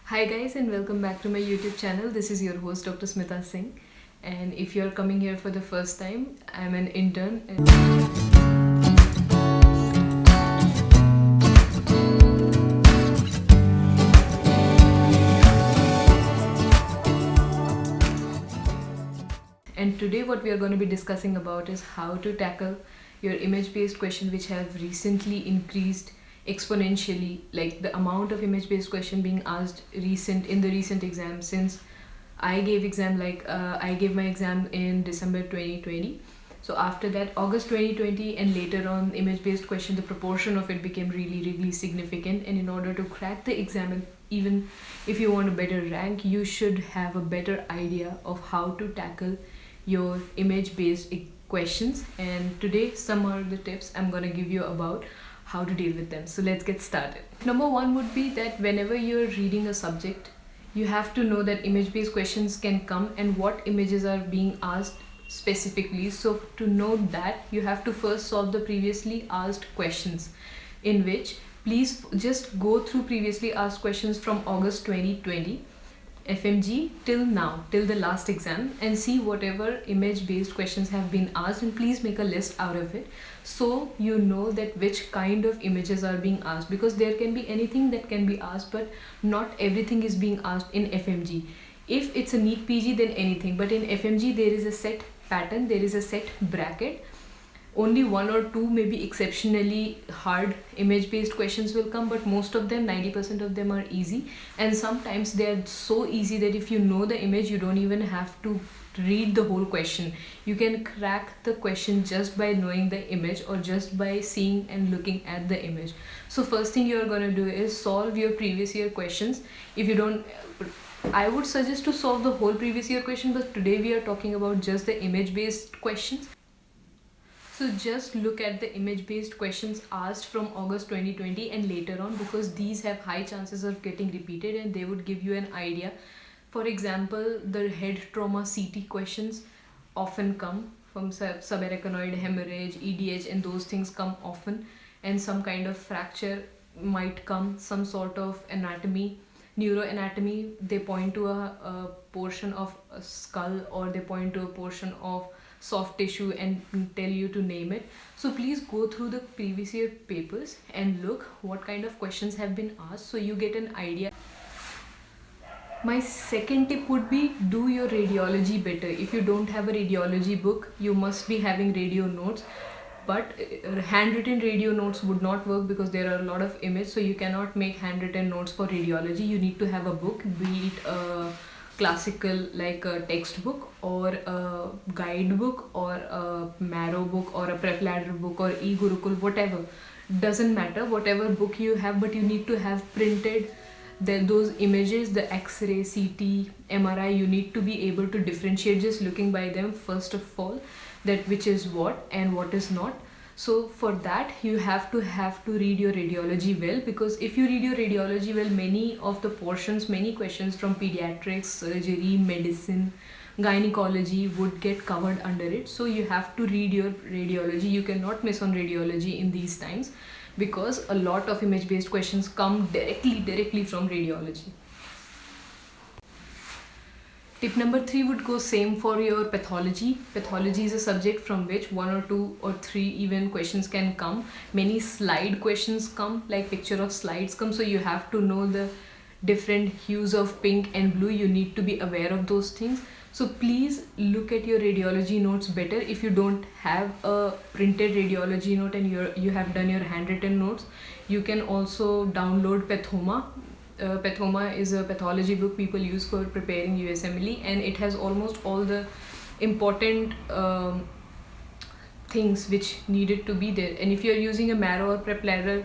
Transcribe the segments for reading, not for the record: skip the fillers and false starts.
Hi guys, and welcome back to my YouTube channel. This is your host Dr.Smita Singh, and if you're coming here for the first time, I'm an intern. And today what we are going to be discussing about is how to tackle your image-based questions which have recently increased exponentially, like the amount of image-based question being asked in the recent exam. Since I gave my exam in December 2020. So after that, August 2020 and later on, image-based question, the proportion of it became really significant. And in order to crack the exam, and even if you want a better rank, you should have a better idea of how to tackle your image-based questions. And today, some are the tips I'm gonna give you about how to deal with them. So let's get started. Number one would be that whenever you're reading a subject, you have to know that image-based questions can come and what images are being asked specifically. So to know that, you have to first solve the previously asked questions, in which please just go through previously asked questions from August 2020 Fmge till now, till the last exam, and see whatever image-based questions have been asked, and please make a list out of it so you know that which kind of images are being asked, because there can be anything that can be asked, but not everything is being asked in Fmge. If it's a NEET PG, then anything, but in Fmge there is a set pattern, there is a set bracket. Only one or two maybe exceptionally hard image-based questions will come, but most of them, 90% of them, are easy. And sometimes they are so easy that if you know the image, you don't even have to read the whole question. You can crack the question just by knowing the image or just by seeing and looking at the image. So first thing you're going to do is solve your previous year questions. If you don't, I would suggest to solve the whole previous year question, but today we are talking about just the image-based questions. So just look at the image-based questions asked from August 2020 and later on, because these have high chances of getting repeated and they would give you an idea. For example, the head trauma CT questions often come from subarachnoid hemorrhage, EDH, and those things come often. And some kind of fracture might come, some sort of anatomy, neuroanatomy. They point to a portion of a skull, or they point to a portion of soft tissue and tell you to name it. So please go through the previous year papers and look what kind of questions have been asked so you get an idea. My second tip would be do your radiology better. If you don't have a radiology book, you must be having radio notes, but handwritten radio notes would not work because there are a lot of images, so you cannot make handwritten notes for radiology. You need to have a book, be it a classical like a textbook or a guidebook or a marrow book or a prep ladder book or e-gurukul, whatever, doesn't matter, whatever book you have, but you need to have printed those images, the x-ray, CT, MRI. You need to be able to differentiate just looking by them, first of all, that which is what and what is not. So for that, you have to read your radiology well, because if you read your radiology well, many of the portions, many questions from pediatrics, surgery, medicine, gynecology would get covered under it. So you have to read your radiology. You cannot miss on radiology in these times, because a lot of image-based questions come directly from radiology. Tip number 3 would go same for your pathology. Pathology is a subject from which 1 or 2 or 3 even questions can come. Many slide questions come, like picture of slides come. So you have to know the different hues of pink and blue. You need to be aware of those things. So please look at your radiology notes better. If you don't have a printed radiology note and you have done your handwritten notes, you can also download PATHOMA. PATHOMA is a pathology book people use for preparing USMLE, and it has almost all the important things which needed to be there. And if you're using a marrow or prep ladder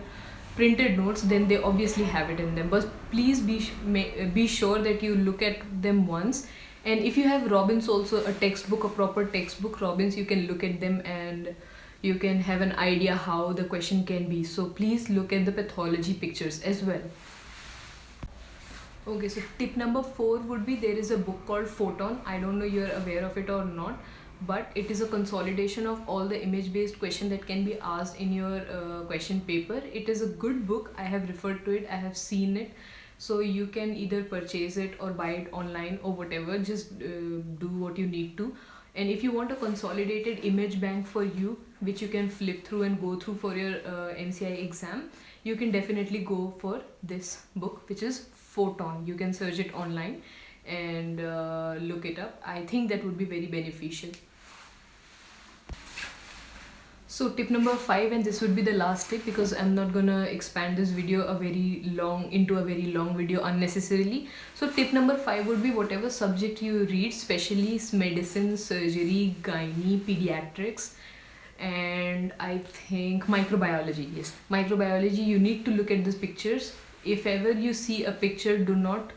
printed notes, then they obviously have it in them, but please be sure that you look at them once. And if you have Robbins, also a textbook, a proper textbook Robbins, you can look at them and you can have an idea how the question can be. So please look at the pathology pictures as well. Okay, so tip number 4 would be, there is a book called PHOTON. I don't know you're aware of it or not, but it is a consolidation of all the image-based questions that can be asked in your question paper. It is a good book. I have referred to it, I have seen it, So you can either purchase it or buy it online or whatever, just do what you need to. And if you want a consolidated image bank for you, which you can flip through and go through for your MCI exam, you can definitely go for this book, which is Photon. You can search it online and look it up. I think that would be very beneficial. So tip number 5, and this would be the last tip because I'm not gonna expand this video into a very long video unnecessarily. So tip number 5 would be whatever subject you read, especially medicine, surgery, gynae, pediatrics, and I think microbiology. Yes, microbiology, you need to look at these pictures. If ever you see a picture, do not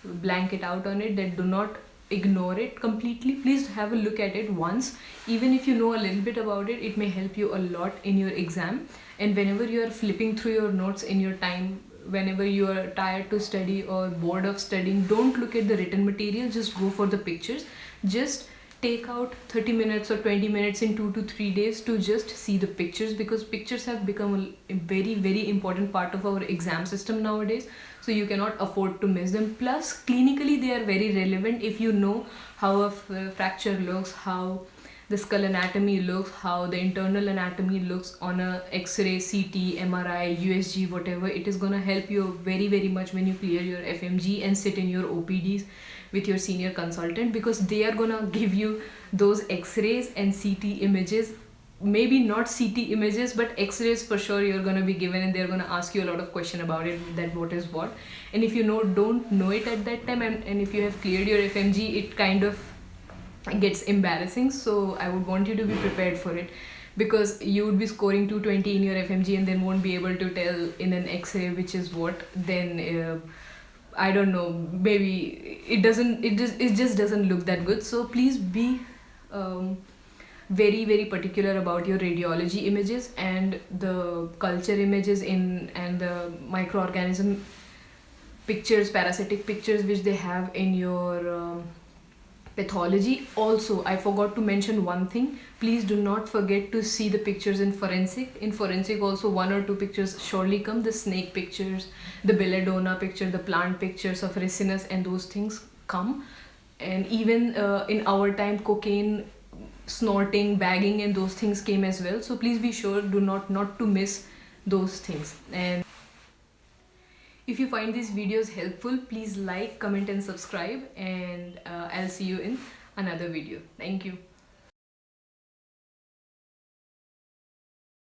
blank it out on it, that do not ignore it completely. Please have a look at it once. Even if you know a little bit about it, it may help you a lot in your exam. And whenever you are flipping through your notes in your time, whenever you are tired to study or bored of studying, don't look at the written material, just go for the pictures. Just take out 30 minutes or 20 minutes in 2 to 3 days to just see the pictures, because pictures have become a very, very important part of our exam system nowadays. So you cannot afford to miss them. Plus, clinically they are very relevant. If you know how a fracture looks, how the skull anatomy looks, how the internal anatomy looks on a X-ray, CT, MRI, USG, whatever, it is gonna help you very, very much when you clear your Fmge and sit in your OPDs with your senior consultant, because they are gonna give you those X-rays and CT images. Maybe not CT images, but X-rays for sure you're gonna be given, and they're gonna ask you a lot of question about it, that what is what. And if you don't know it at that time, and if you have cleared your Fmge, it kind of gets embarrassing. So I would want you to be prepared for it, because you would be scoring 220 in your Fmge and then won't be able to tell in an X-ray which is what. Then I don't know, maybe it just doesn't look that good. So please be very, very particular about your radiology images and the culture images and the microorganism pictures, parasitic pictures which they have in your pathology. Also, I forgot to mention one thing. Please do not forget to see the pictures in forensic. In forensic also 1 or 2 pictures surely come. The snake pictures, the belladonna picture, the plant pictures of ricinus, and those things come. And even in our time, cocaine, snorting, bagging, and those things came as well. So please be sure, do not to miss those things. And if you find these videos helpful, please like, comment and subscribe, and I'll see you in another video. Thank you.